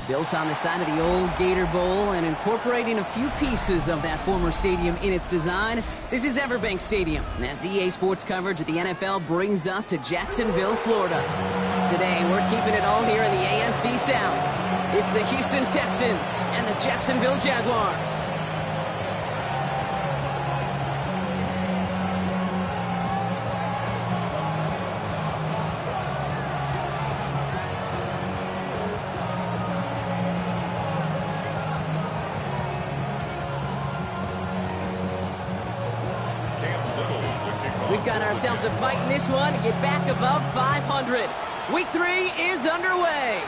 Built on the side of the old Gator Bowl and incorporating a few pieces of that former stadium in its design, this is Everbank Stadium, as EA Sports coverage of the NFL brings us to Jacksonville, Florida. Today, we're keeping it all here in the AFC South. It's the Houston Texans and the Jacksonville Jaguars. We've got ourselves a fight in this one to get back above 500. Week 3 is underway.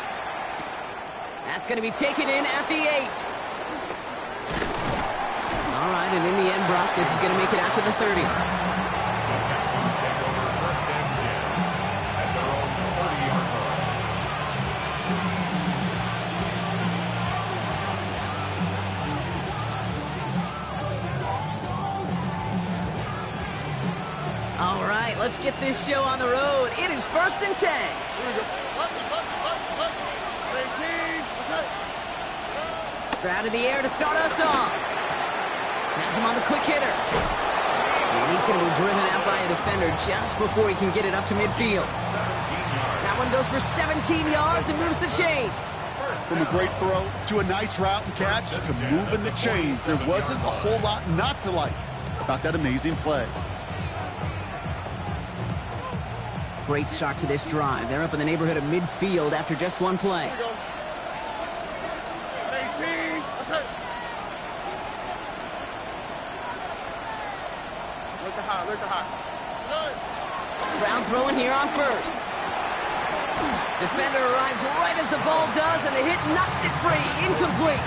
That's going to be taken in at the 8. All right, and in the end, Brock, this is going to make it out to the 30. The Texans take over first and 10 at their own 30-yard line. All right, let's get this show on the road. It is first and 10. Stroud in the air to start us off. Has him on the quick hitter. And he's going to be driven out by a defender just before he can get it up to midfield. That one goes for 17 yards and moves the chains. From a great throw to a nice route and catch to moving the chains, there wasn't a whole lot not to like about that amazing play. Great start to this drive. They're up in the neighborhood of midfield after just one play. Stroud throwing here on first. Defender arrives right as the ball does, and the hit knocks it free. Incomplete.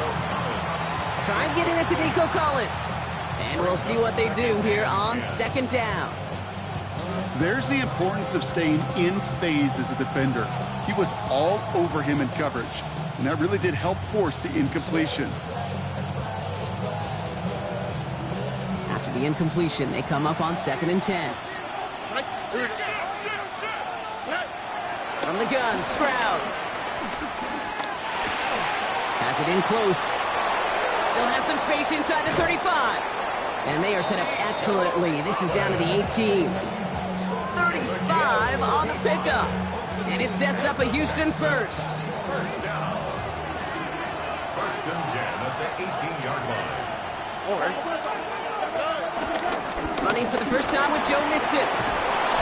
Try and get it into Nico Collins. And we'll see what they do here on second down. There's the importance of staying in phase as a defender. He was all over him in coverage, and that really did help force the incompletion. After the incompletion, they come up on second and 10. From the gun, Stroud. Has it in close. Still has some space inside the 35. And they are set up excellently. This is down to the 18. 35 on the pickup. And it sets up a Houston first. First down. First and 10 at the 18-yard line. Running for the first time with Joe Mixon.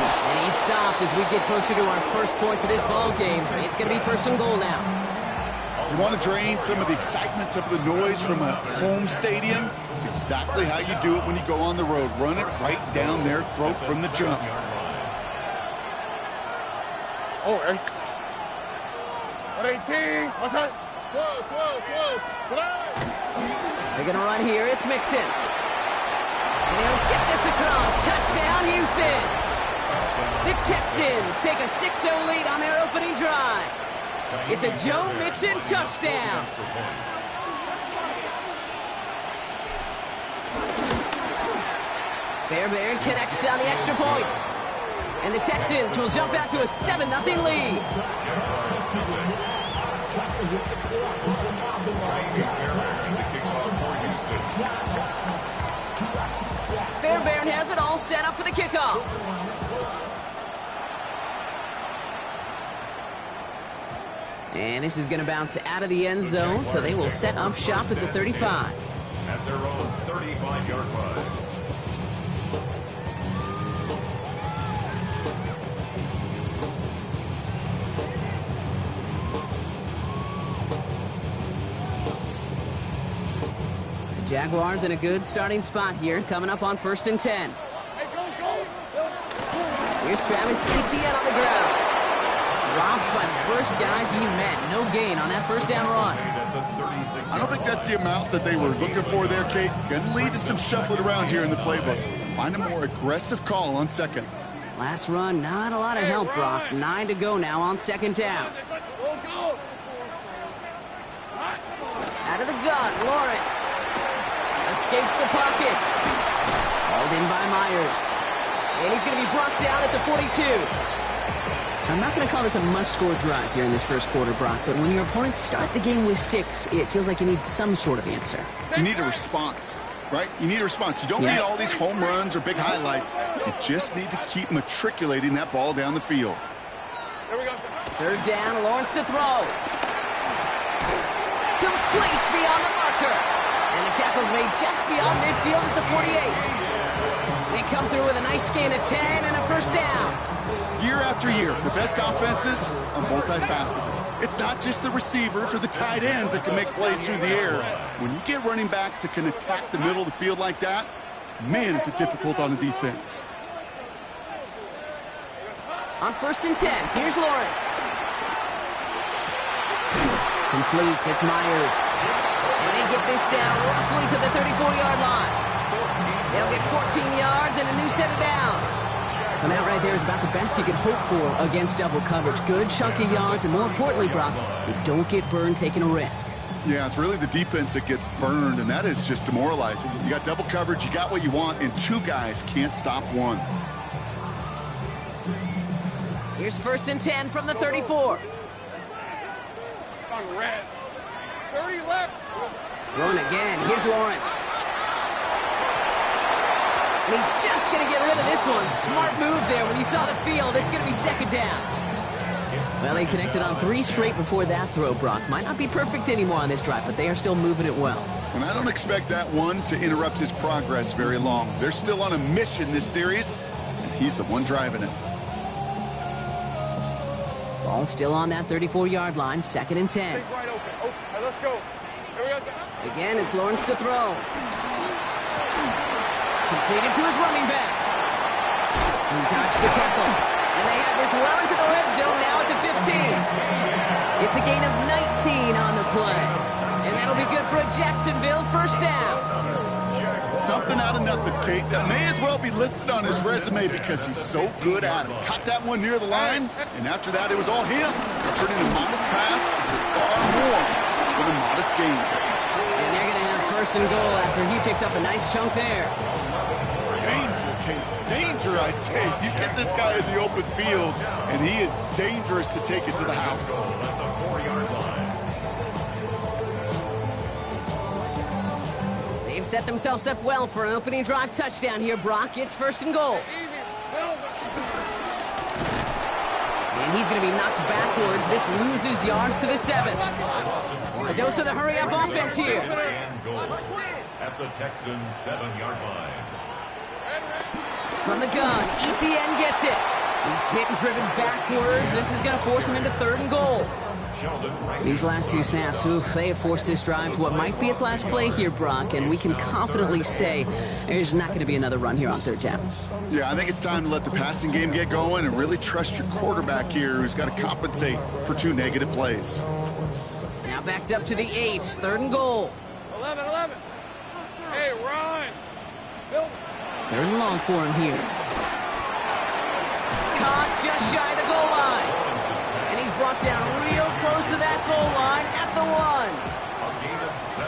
And he stopped as we get closer to our first points of this ball game. It's going to be first and goal now. You want to drain some of the excitement, some of the noise from a home stadium? It's exactly how you do it when you go on the road. Run it right down their throat from the jump. They're going to run here. It's Mixon. And he'll get this across. Touchdown, Houston. The Texans take a 6-0 lead on their opening drive. It's a Joe Mixon touchdown. Fairbairn connects on the extra point. And the Texans will jump out to a 7-0 lead. Fairbairn has it all set up for the kickoff. And this is going to bounce out of the end zone, so they will set up shop at the 35. At their own 35-yard line. The Jaguars in a good starting spot here, coming up on first and 10. Here's Travis Etienne on the ground. Dropped by the first guy he met. No gain on that first down run. I don't think that's the amount that they were looking for there, Kate. Going to lead to some shuffling around here in the playbook. Find a more aggressive call on second. Last run, not a lot of help, Brock. 9 to go now on second down. Out of the gun, Lawrence. Escapes the pocket. Hauled in by Myers. And he's going to be brought down at the 42. I'm not going to call this a must-score drive here in this first quarter, Brock, but when your opponents start the game with 6, it feels like you need some sort of answer. You need a response, right? You need a response. You don't need all these home runs or big highlights. You just need to keep matriculating that ball down the field. There we go. Third down, Lawrence to throw. Complete beyond the marker. And the tackle's made just beyond midfield at the 48. They come through with a nice gain of 10 and a first down. Year after year, the best offenses are multifaceted. It's not just the receivers or the tight ends that can make plays through the air. When you get running backs that can attack the middle of the field like that, man, is it difficult on the defense. On 1st and 10, here's Lawrence. Completes, it's Myers. And they get this down roughly to the 34-yard line. They'll get 14 yards and a new set of downs. And that right there is about the best you can hope for against double coverage. Good chunky yards, and more importantly, Brock, you don't get burned taking a risk. Yeah, it's really the defense that gets burned, and that is just demoralizing. You got double coverage, you got what you want, and 2 guys can't stop one. Here's 1st and 10 from the 34. On red. 30 left. Thrown again. Here's Lawrence. And he's just going to get rid of this one. Smart move there. When you saw the field, it's going to be 2nd down. Well, they connected on 3 straight before that throw, Brock. Might not be perfect anymore on this drive, but they are still moving it well. And I don't expect that one to interrupt his progress very long. They're still on a mission this series, and he's the one driving it. Ball still on that 34-yard line, 2nd and 10. Wide open. Oh, let's go. Here we go. Again, it's Lawrence to throw. Completed to his running back. He dodged the tackle. And they have this well into the red zone now at the 15. It's a gain of 19 on the play. And that'll be good for a Jacksonville first down. Something out of nothing, Kate. That may as well be listed on his resume because he's so good at it. Caught that one near the line, and after that, it was all him. Turning a modest pass into far more than a modest gain. And they're going to have 1st and goal after he picked up a nice chunk there. Danger, Kate. Danger, I say. You get this guy in the open field, and he is dangerous to take it to the house. They've set themselves up well for an opening drive touchdown here, Brock. It's 1st and goal. And he's going to be knocked backwards. This loses yards to the 7. A dose of the hurry-up offense here. At the Texans' 7-yard line. From the gun, ETN gets it. He's hit and driven backwards. This is going to force him into 3rd and goal. These last 2 snaps, they have forced this drive to what might be its last play here, Brock, and we can confidently say there's not going to be another run here on 3rd down. Yeah, I think it's time to let the passing game get going and really trust your quarterback here who's got to compensate for 2 negative plays. Now backed up to the 8, 3rd and goal. 11. Hey, Ron. 3rd and long for him here. Caught just shy of the goal line. And he's brought down real close to that goal line at the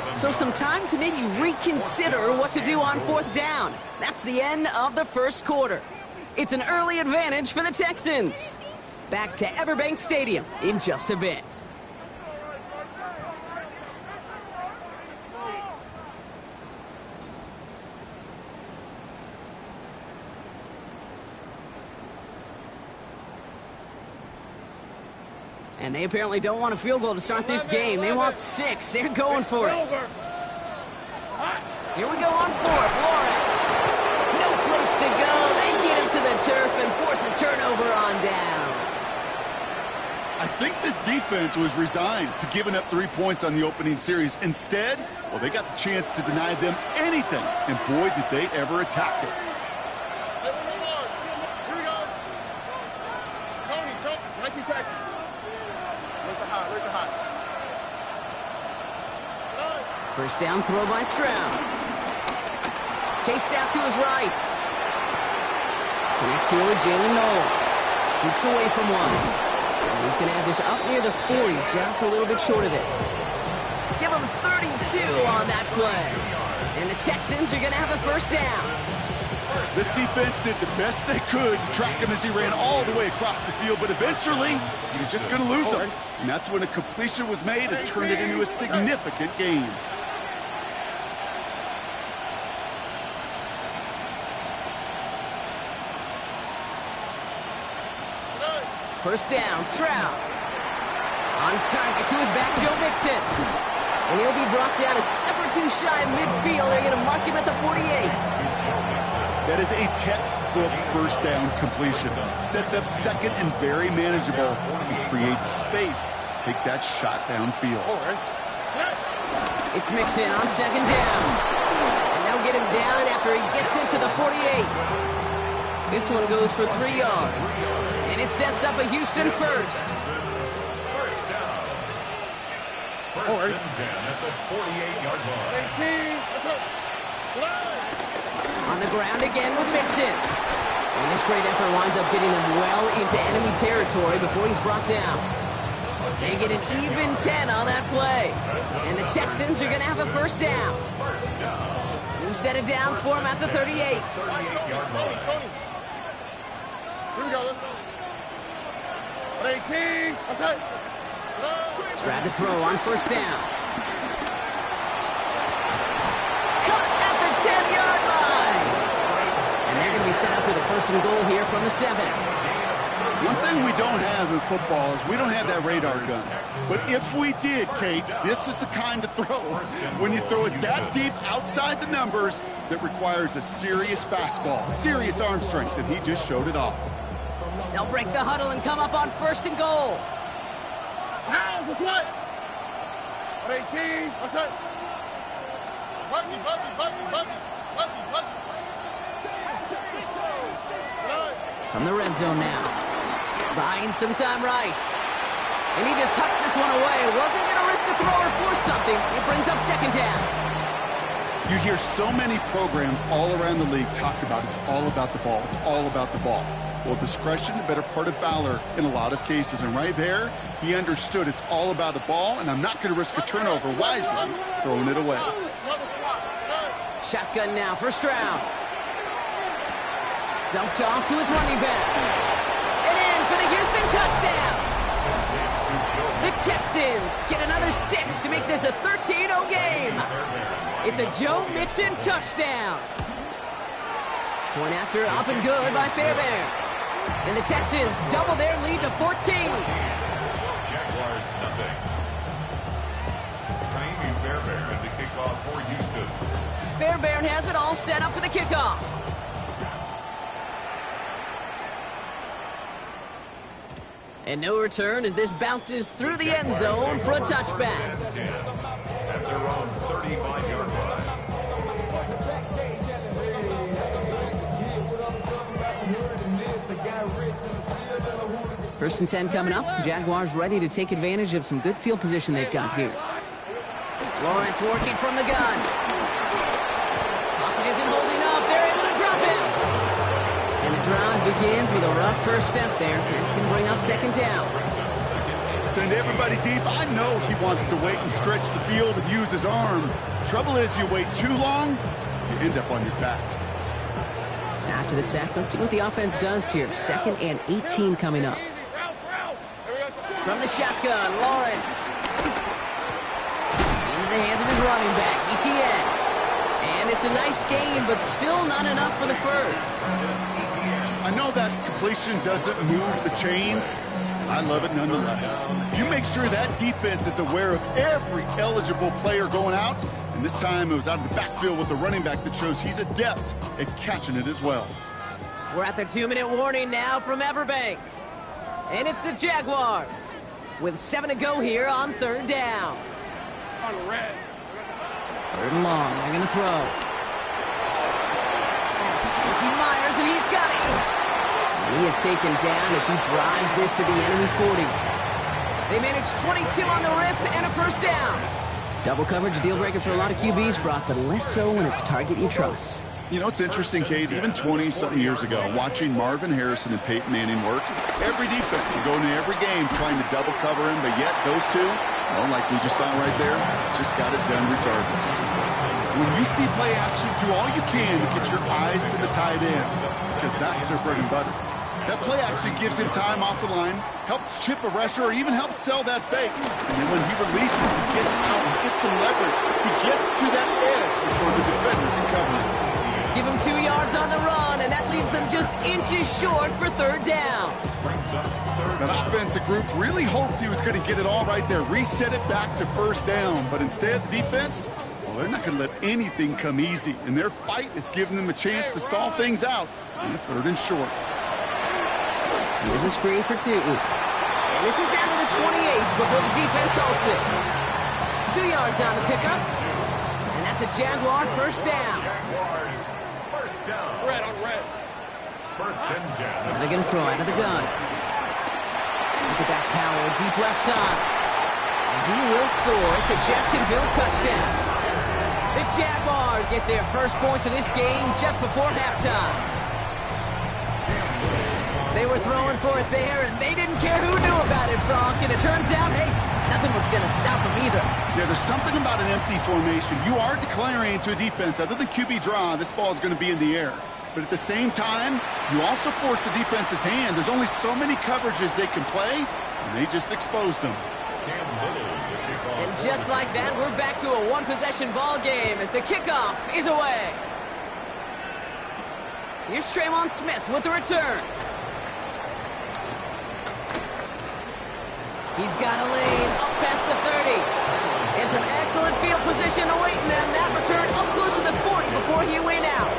1. So some time to maybe reconsider what to do on 4th down. That's the end of the first quarter. It's an early advantage for the Texans. Back to Everbank Stadium in just a bit. And they apparently don't want a field goal to start this game. They want 6. They're going for it. Here we go on 4th. Lawrence. No place to go. They get him to the turf and force a turnover on downs. I think this defense was resigned to giving up 3 points on the opening series. Instead, well, they got the chance to deny them anything. And boy, did they ever attack it. First down throw by Stroud. Chased out to his right. Connects here with Jalen Noel. Jukes away from one. And he's going to have this up near the 40, just a little bit short of it. Give him 32 on that play. And the Texans are going to have a first down. This defense did the best they could to track him as he ran all the way across the field, but eventually he was just going to lose him. And that's when a completion was made and turned it into a significant gain. First down, Stroud. On target to his back, Joe Mixon. And he'll be brought down a step or two shy of midfield. They're going to mark him at the 48. That is a textbook first down completion. Sets up second and very manageable and creates space to take that shot downfield. It's Mixon on second down. And they'll get him down after he gets into the 48. This one goes for 3 yards. And it sets up a Houston first. First down. First and 10 at the 48-yard line. On the ground again with Mixon. And this great effort winds up getting them well into enemy territory before he's brought down. They get an even 10 on that play. And the Texans are going to have a first down. New set of downs for him at the 38. 38-yard line. Here we go. 18. Stroud to throw on first down. Cut at the 10-yard line. And they're going to be set up with a first and goal here from the 7. One thing we don't have in football is we don't have that radar gun. But if we did, Kate, this is the kind of throw when you throw it that deep outside the numbers that requires a serious fastball, serious arm strength, and he just showed it off. They'll break the huddle and come up on first and goal. Now, what's what? 18. What's up? Buggy. From the red zone now. Buying some time right. And he just hucks this one away. Wasn't going to risk a throw or force something. It brings up second down. You hear so many programs all around the league talk about it's all about the ball. It's all about the ball. Well, discretion, the better part of valor in a lot of cases. And right there, he understood it's all about the ball, and I'm not going to risk a turnover wisely, throwing it away. Shotgun now for Stroud. Dumped off to his running back. And in for the Houston touchdown. The Texans get another 6 to make this a 13-0 game. It's a Joe Mixon touchdown. Point after up and good by Fairbairn. And the Texans double their lead to 14. Jaguars nothing. Naomi Fairbairn to kick off for Houston. Fairbairn has it all set up for the kickoff. And no return as this bounces through the end zone for a touchback. At their own 35-yard line. First and 10 coming up. Jaguars ready to take advantage of some good field position they've got here. Lawrence working from the gun. Pocket isn't holding up. They're able to drop him. And the drive begins with a rough first step there. That's going to bring up second down. Send everybody deep. I know he wants to wait and stretch the field and use his arm. Trouble is, you wait too long, you end up on your back. After the sack, let's see what the offense does here. Second and 18 coming up. From the shotgun, Lawrence. Into the hands of his running back, ETN. And it's a nice game, but still not enough for the first. I know that completion doesn't move the chains. I love it nonetheless. You make sure that defense is aware of every eligible player going out. And this time it was out of the backfield with the running back that shows he's adept at catching it as well. We're at the 2-minute warning now from Everbank. And it's the Jaguars with 7 to go here on third down. On red. Third and long, they're going to throw. Ricky Myers, and he's got it. And he is taken down as he drives this to the enemy 40. They manage 22 on the rip and a first down. Double coverage, deal breaker for a lot of QBs, Brock, but less so when it's a target you trust. You know, it's interesting, Kate, even 20-something years ago, watching Marvin Harrison and Peyton Manning work, every defense would go into every game trying to double cover him, but yet those two, well, like we just saw right there, just got it done regardless. When you see play action, do all you can to get your eyes to the tight end, because that's their bread and butter. That play action gives him time off the line, helps chip a rusher, or even helps sell that fake. And then when he releases, he gets out, he gets some leverage. He gets to that edge before the defender can cover it. Give him 2 yards on the run, and that leaves them just inches short for third down. That offensive group really hoped he was going to get it all right there, reset it back to first down. But instead, the defense, well, they're not going to let anything come easy. And their fight is giving them a chance to stall things out on a 3rd and short. Here's a screen for 2. And this is down to the 28 before the defense halts it. 2 yards on the pickup. And that's a Jaguar first down. Jaguars, first down. Red on red. 1st and 10. They're going to throw out of the gun. Look at that power, deep left side. And he will score. It's a Jacksonville touchdown. The Jaguars get their first points of this game just before halftime. They were throwing for it there, and they didn't care who knew about it, Bronk. And it turns out, hey, nothing was going to stop them either. Yeah, there's something about an empty formation. You are declaring to a defense, other than QB draw, this ball is going to be in the air. But at the same time, you also force the defense's hand. There's only so many coverages they can play, and they just exposed them. And just like that, we're back to a one-possession ball game as the kickoff is away. Here's Traymon Smith with the return. He's got a lane up past the 30. And some excellent field position awaiting them. That return up close to the 40 before he went out.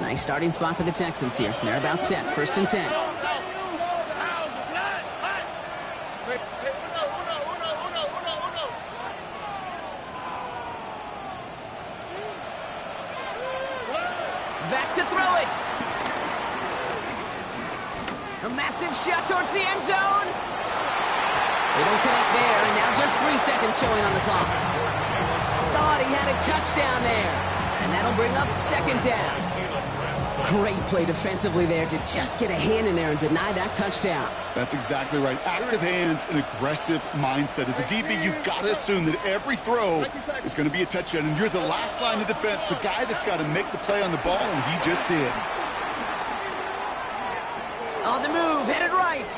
Nice starting spot for the Texans here. They're about set. 1st and 10. Back to throw it. A massive shot towards the end zone. They don't connect there, and now just 3 seconds showing on the clock. Thought he had a touchdown there, and that'll bring up 2nd down. Great play defensively there to just get a hand in there and deny that touchdown. That's exactly right. Active hands and aggressive mindset. As a DB, you've got to assume that every throw is going to be a touchdown, and you're the last line of defense, the guy that's got to make the play on the ball, and he just did. On the move, headed right.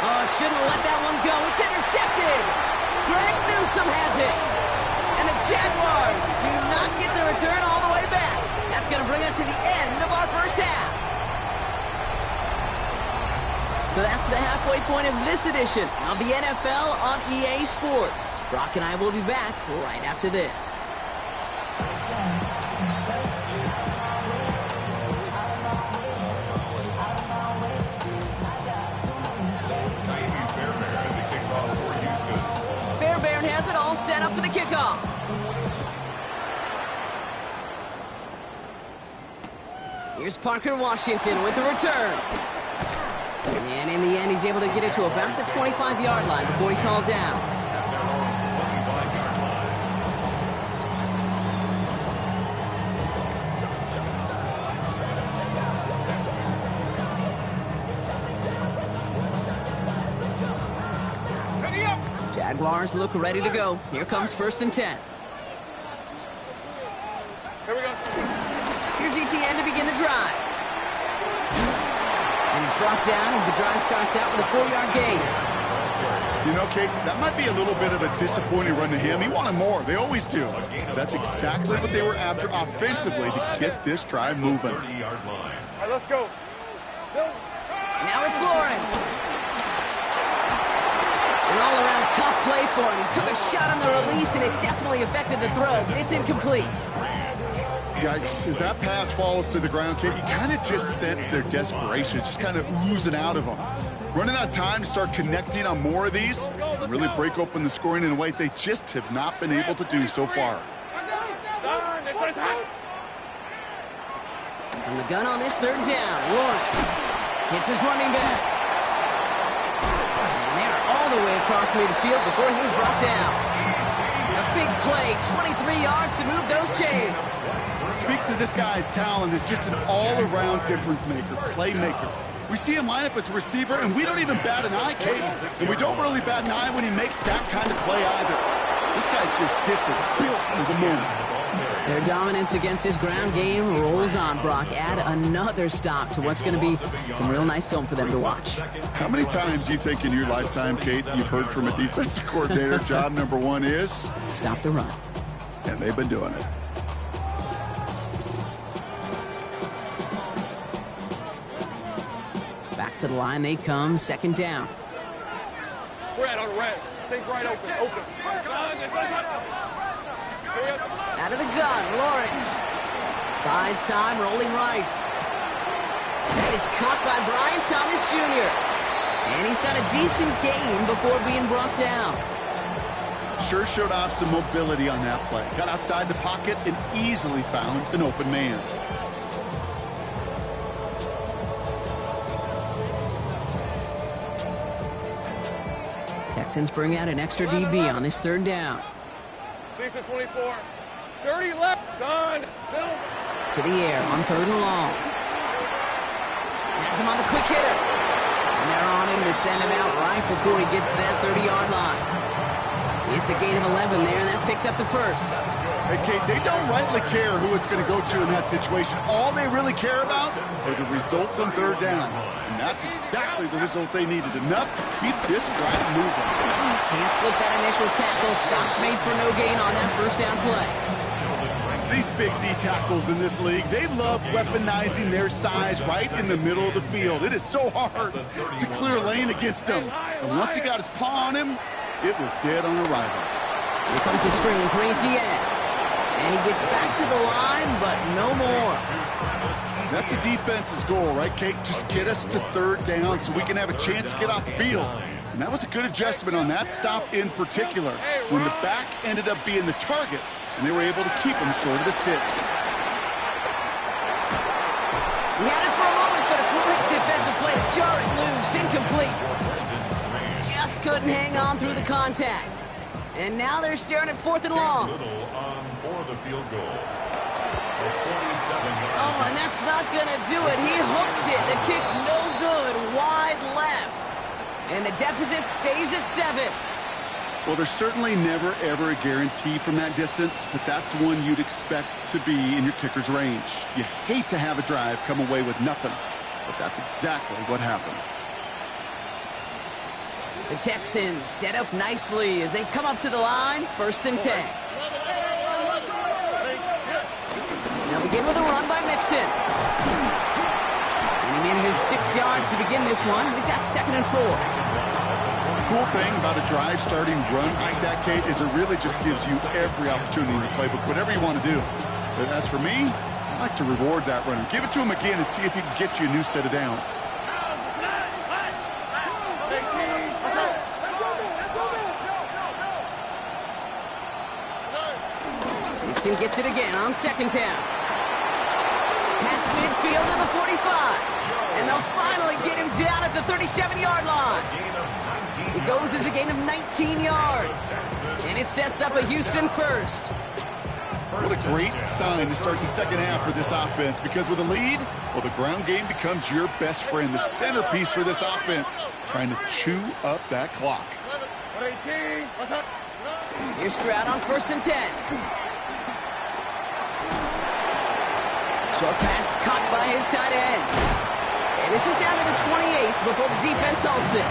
Oh, shouldn't let that one go. It's intercepted. Greg Newsome has it. And the Jaguars do not get the return all the way back. That's going to bring us to the end of our first half. So that's the halfway point of this edition of the NFL on EA Sports. Brock and I will be back right after this. Fairbairn has it all set up for the kickoff. Here's Parker Washington with the return. And in the end, he's able to get it to about the 25-yard line before he's hauled down. Jaguars look ready to go. Here comes 1st and 10. Here we go. Here's ETN to begin the drive. And he's brought down as the drive starts out with a 4-yard gain. You know, Kate, that might be a little bit of a disappointing run to him. He wanted more. They always do. That's exactly what they were after offensively to get this drive moving. All right, let's go. Now it's Lawrence. An all-around tough play for him. He took a shot on the release, and it definitely affected the throw. It's incomplete. Yikes. As that pass falls to the ground, Kate, you kind of just sense their desperation. It's just kind of oozing out of them. Running out of time to start connecting on more of these and really break open the scoring in a way they just have not been able to do so far. From the gun on this third down, Lawrence hits his running back. And they're all the way across midfield before he's brought down. A big play, 23 yards to move those chains. Speaks to this guy's talent as just an all-around difference maker, playmaker. We see him line up as a receiver, and we don't even bat an eye, Kate. And we don't really bat an eye when he makes that kind of play either. This guy's just different, built for the moment. Their dominance against his ground game rolls on, Brock. Add another stop to what's going to be some real nice film for them to watch. How many times do you think in your lifetime, Kate, you've heard from a defensive coordinator, job number one is? Stop the run. And they've been doing it. Back to the line they come, second down. Red on red. Take right open. Out of the gun, Lawrence. Buys time, rolling right. That is caught by Brian Thomas Jr. And he's got a decent gain before being brought down. Sure showed off some mobility on that play. Got outside the pocket and easily found an open man. Texans bring out an extra DB on this third down. Lisa 24. 30 left. Son. To the air on third and long. Has him on the quick hitter. And they're on him to send him out right before he gets to that 30-yard line. It's a gain of 11 there, and that picks up the first. Hey, Kate, they don't rightly care who it's going to go to in that situation. All they really care about are the results on third down. And that's exactly the result they needed. Enough to keep this drive moving. Can't slip that initial tackle. Stops made for no gain on that first down play. These big D tackles in this league, they love weaponizing their size right in the middle of the field. It is so hard to clear lane against him. And once he got his paw on him, it was dead on arrival. Here comes the screen for Etienne. And he gets back to the line, but no more. That's a defense's goal, right, Kate? Just get us to third down so we can have a chance to get off the field. And that was a good adjustment on that stop in particular, when the back ended up being the target, and they were able to keep him short of the sticks. He had it for a moment, but a great defensive play to jar it loose, incomplete. Just couldn't hang on through the contact. And now they're staring at fourth and long. Oh, and that's not going to do it. He hooked it. The kick no good, wide left. And the deficit stays at 7. Well, there's certainly never, ever a guarantee from that distance, but that's one you'd expect to be in your kicker's range. You hate to have a drive come away with nothing, but that's exactly what happened. The Texans set up nicely as they come up to the line, 1st and 10. They'll begin with a run by Mixon. And he manages 6 yards to begin this one. We've got 2nd and 4. The cool thing about a drive starting run like that, Kate, is it really just gives you every opportunity in the playbook, whatever you want to do. But as for me, I like to reward that runner. Give it to him again and see if he can get you a new set of downs. Mixon gets it again on 2nd down. Past midfield to the 45. And they'll finally get him down at the 37-yard line. It goes as a gain of 19 yards. And it sets up a Houston first. What a great sign to start the second half for this offense, because with a lead, well, the ground game becomes your best friend, the centerpiece for this offense, trying to chew up that clock. Here's Stroud on 1st and 10. Short pass caught by his tight end. And this is down to the 28 before the defense halts it.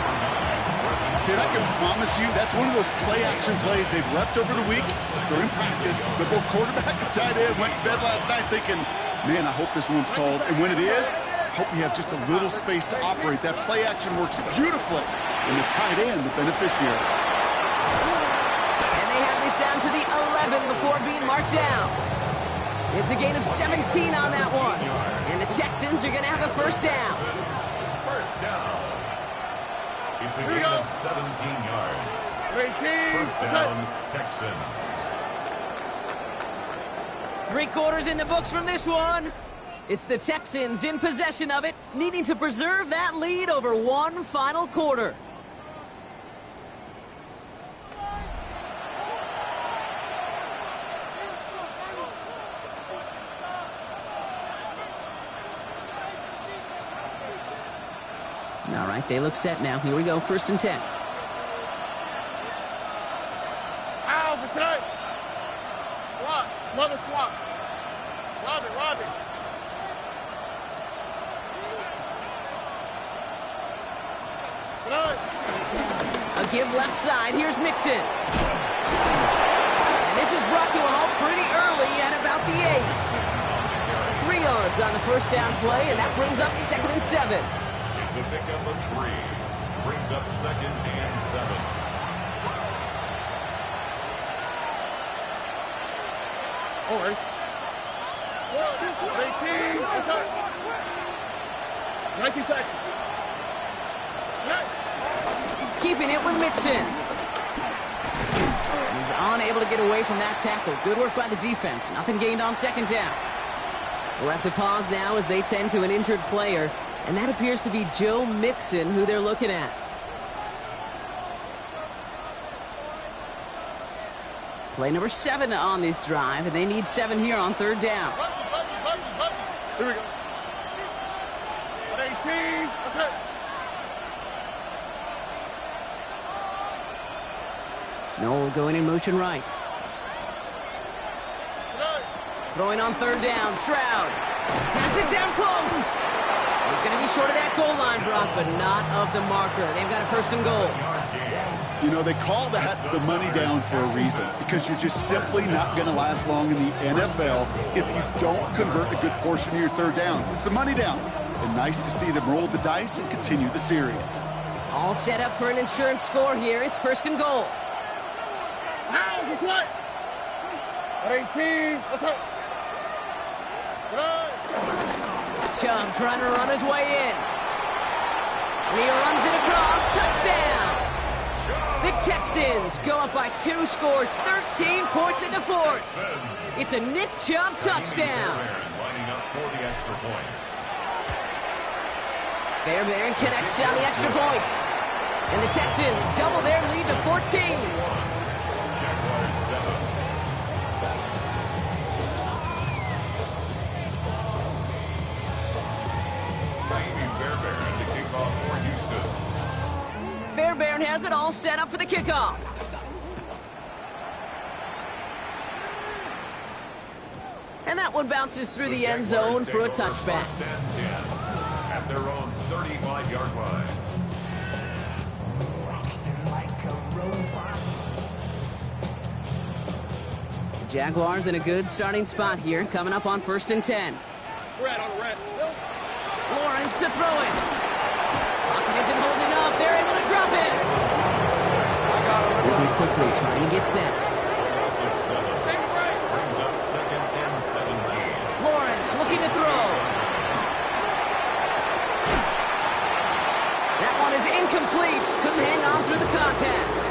Kid, I can promise you that's one of those play-action plays they've repped over the week during practice. But both quarterback and tight end went to bed last night thinking, man, I hope this one's called. And when it is, I hope we have just a little space to operate. That play-action works beautifully, and the tight end, the beneficiary. And they have this down to the 11 before being marked down. It's a gain of 17 on that one. And the Texans are going to have a 1st down. It's a gain of 17 yards. 18. First down, Texans. 3 quarters in the books from this one. It's the Texans in possession of it, needing to preserve that lead over one final quarter. All right, they look set now. Here we go, 1st and 10. Ow, protect. Swap. Mother swap. Rob it. A give left side. Here's Mixon. And this is brought to a halt pretty early at about the 8. 3 yards on the first down play, and that brings up 2nd and 7. It's a pickup of 3. Brings up 2nd and 7. All right. 18. What's up? 19 Texans. Keeping it with Mixon. He's unable to get away from that tackle. Good work by the defense. Nothing gained on 2nd down. We'll have to pause now as they tend to an injured player, and that appears to be Joe Mixon, who they're looking at. Play number 7 on this drive, and they need 7 here on 3rd down. Here we go. 18. What's up? Noel going in motion right. Throwing on 3rd down, Stroud. Has it down close. He's going to be short of that goal line, Brock, but not of the marker. They've got a 1st and goal. You know, they call that the money down for a reason, because you're just simply not going to last long in the NFL if you don't convert a good portion of your 3rd downs. It's the money down. And nice to see them roll the dice and continue the series. All set up for an insurance score here. It's 1st and goal. Now, what's up? 18. What's up? Chubb trying to run his way in. And he runs it across. Touchdown! The Texans go up by 2 scores, 13 points in the 4th. It's a Nick Chubb touchdown. Lining up for the extra point. Fairbairn connects on the extra point. And the Texans double their lead to 14. Jaguars 7. Fairbairn to kick off for Houston. Fairbairn has it all set up for the kickoff. And that one bounces through the end zone for a touchback. 1st and 10 at their own 35-yard line. The Jaguars in a good starting spot here, coming up on 1st and 10. Red on the red. Lawrence to throw it. Pocket isn't holding up. They're able to drop it. Moving quickly, trying to get set. Loss of 7. Brings up 2nd and 17. Lawrence looking to throw. That one is incomplete. Couldn't hang on through the contact.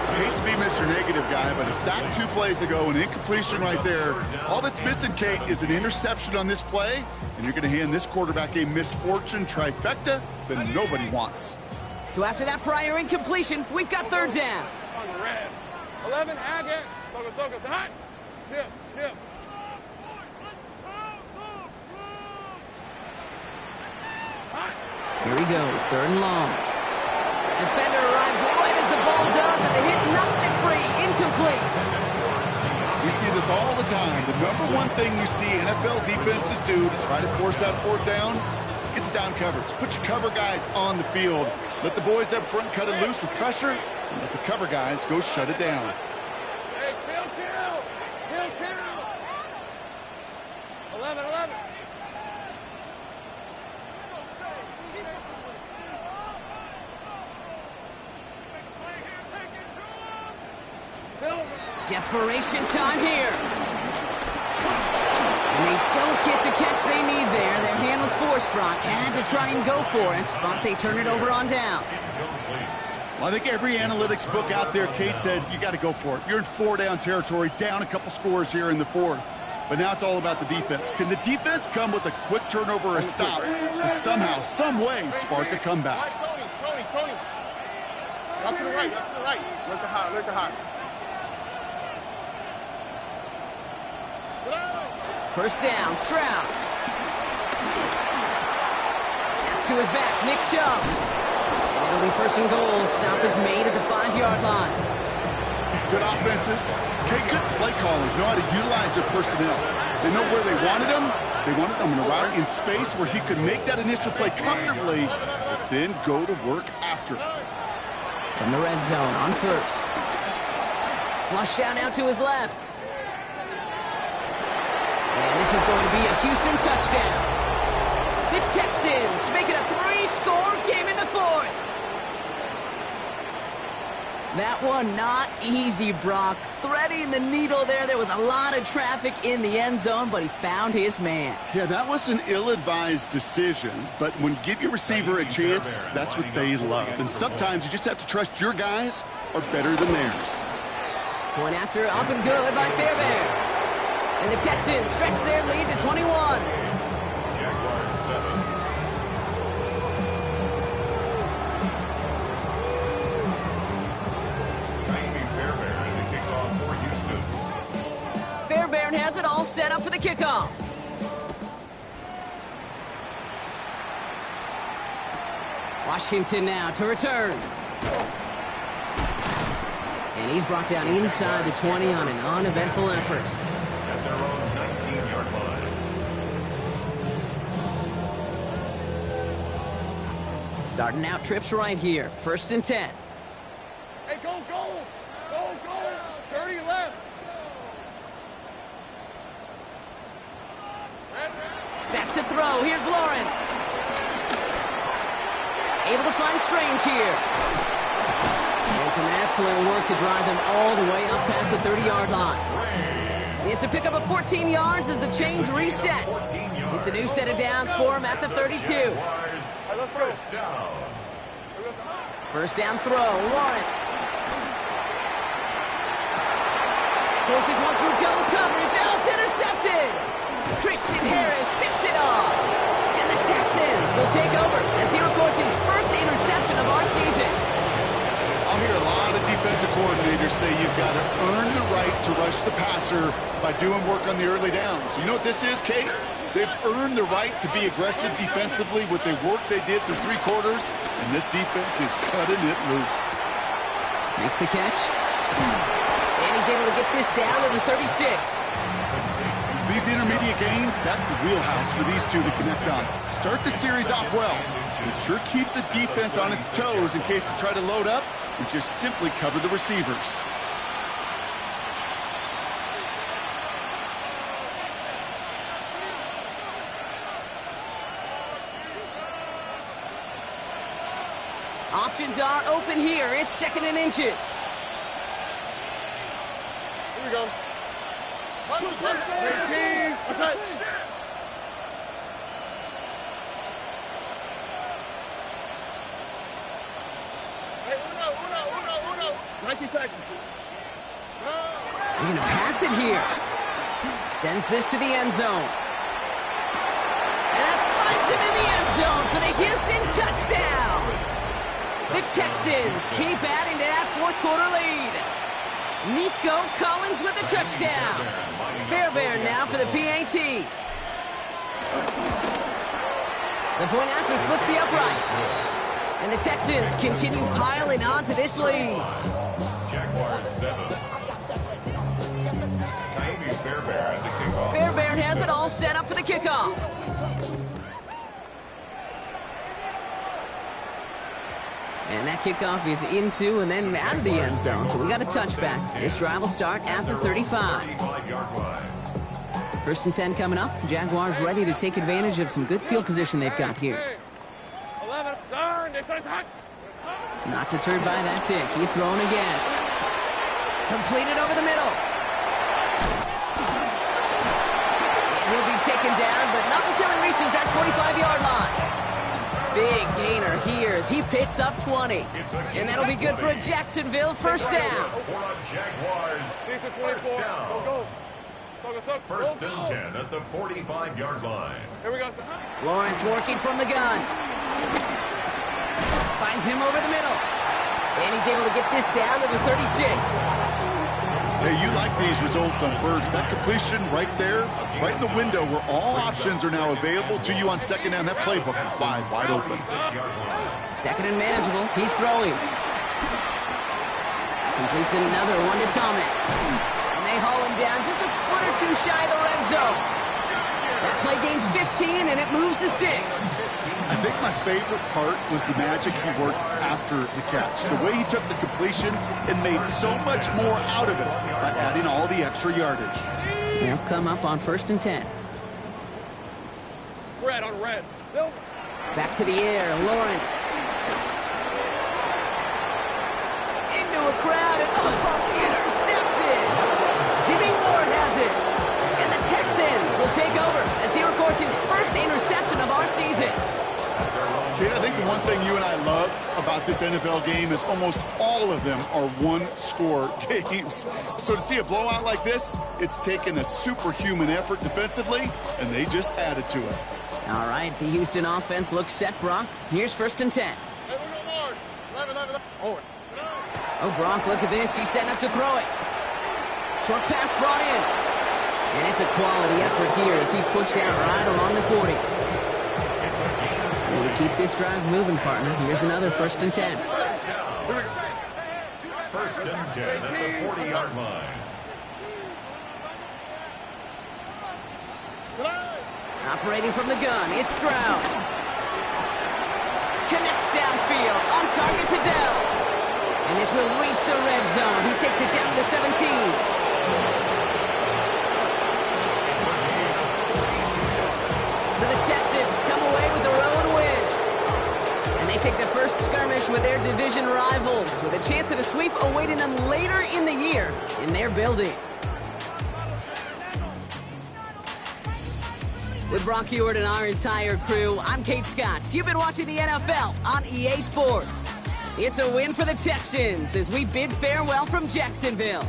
I hate to be Mr. Negative guy, but a sack 2 plays ago, an incompletion right there. All that's missing, Kate, is an interception on this play, and you're going to hand this quarterback a misfortune trifecta that nobody wants. So after that prior incompletion, we've got 3rd down. On the red. 11, again. Soka, hot. Chip. Here he goes, 3rd and long. Defender arrives right as the ball does, and the hit knocks it free. Incomplete. We see this all the time. The number one thing you see NFL defenses do to try to force that 4th down, it's down coverage. Put your cover guys on the field. Let the boys up front cut it loose with pressure, and let the cover guys go shut it down. Hey, kill. 11. Desperation time here. And they don't get the catch they need there. Their hand was forced pass, Brock. Had to try and go for it, but they turn it over on downs. Well, I think every analytics book out there, Kate, said you got to go for it. You're in 4-down territory, down a couple scores here in the fourth. But now it's all about the defense. Can the defense come with a quick turnover or a stop to somehow, some way, spark a comeback? Tony. Out to the right, Look to high. First down, Stroud. That's to his back, Nick Chubb. And it'll be first and goal. Stop is made at the 5-yard line. Good offenses. Okay, good play callers know how to utilize their personnel. They know where they wanted him. They wanted him in a route in space where he could make that initial play comfortably, but then go to work after. From the red zone on first. Flush down out to his left. And this is going to be a Houston touchdown. The Texans make it a 3-score game in the fourth. That one not easy, Brock. Threading the needle there. There was a lot of traffic in the end zone, but he found his man. Yeah, that was an ill-advised decision, but when you give your receiver a chance, that's what they love. And sometimes you just have to trust your guys are better than theirs. Point after up and good by Fairbairn. And the Texans stretch their lead to 21. Jaguars 7. Fairbairn has it all set up for the kickoff. Washington now to return. And he's brought down inside the 20 on an uneventful effort. At their own 19-yard line. Starting out trips right here. First and 10. Hey, go! 30 left. Back to throw. Here's Lawrence. Able to find Strange here. And some excellent work to drive them all the way up past the 30-yard line. It's a pickup of 14 yards as the chains reset. It's a new set of downs for him at the 32. First down throw. Lawrence. Forces one through double coverage. Oh, it's intercepted. Christian Harris picks it off. And the Texans will take over as he records his first interception of our season. I'll hear a lot of defensive coordinators say you've got to earn the right to rush the passer by doing work on the early downs. You know what this is, Kate? They've earned the right to be aggressive defensively with the work they did through 3 quarters, and this defense is cutting it loose. Makes the catch. And he's able to get this down to the 36. These intermediate gains, that's the wheelhouse for these two to connect on. Start the series off well. It sure keeps the defense on its toes in case they try to load up and just simply cover the receivers. Options are open here. It's second and inches. Here we go. 13. What's that? Hey, uno. Nike taxi. They're going to pass it here. Sends this to the end zone. And that finds him in the end zone for the Houston touchdown. The Texans keep adding to that fourth quarter lead. Nico Collins with the touchdown. Fairbairn now for the PAT. The point after splits the uprights. And the Texans continue piling on to this lead. Jaguars 7. Fairbairn, the kickoff. Fairbairn has it all set up for the kickoff. And that kickoff is into and then out of the end zone. So we got a touchback. This drive will start at the 35. First and 10 coming up. Jaguars ready to take advantage of some good field position they've got here. 11. Turn. Not deterred by that pick. He's throwing again. Completed over the middle. He'll be taken down, but not until he reaches that 45-yard line. here as he picks up 20. And that'll be good for a Jacksonville first down. For a Jaguars first down. Go. First and 10 at the 45-yard line. Here we go. Lawrence working from the gun. Finds him over the middle. And he's able to get this down to the 36. Hey, you like these results on first. That completion right there, right in the window where all options are now available to you on second down. That playbook wide open. Second and manageable. He's throwing. Completes another one to Thomas. And they haul him down just a foot or two shy of the red zone. That play gains 15, and it moves the sticks. I think my favorite part was the magic he worked after the catch. The way he took the completion and made so much more out of it by adding all the extra yardage. They'll come up on first and 10. Red on red. Silver. Back to the air, Lawrence. Into a crowd, and intercepted! Jimmy Ward has it. And the Texans will take over as he records his first interception of our season. Kid, I think the one thing you and I love about this NFL game is almost all of them are one-score games. So to see a blowout like this, it's taken a superhuman effort defensively, and they just added to it. All right, the Houston offense looks set, Brock. Here's first and 10. Hey, we go Lord. 11. Oh. Oh, Brock, look at this. He's setting up to throw it. Short pass brought in. And it's a quality effort here as he's pushed out right along the 40. To keep this drive moving, partner. Here's another first and 10. First and 10 at the 40-yard line. Operating from the gun, it's Stroud. Connects downfield, on target to Dell. And this will reach the red zone. He takes it down to the 17. So the Texans come away with the road win. And they take the first skirmish with their division rivals, with a chance at a sweep awaiting them later in the year in their building. With Brock Heward and our entire crew, I'm Kate Scott. You've been watching the NFL on EA Sports. It's a win for the Texans as we bid farewell from Jacksonville.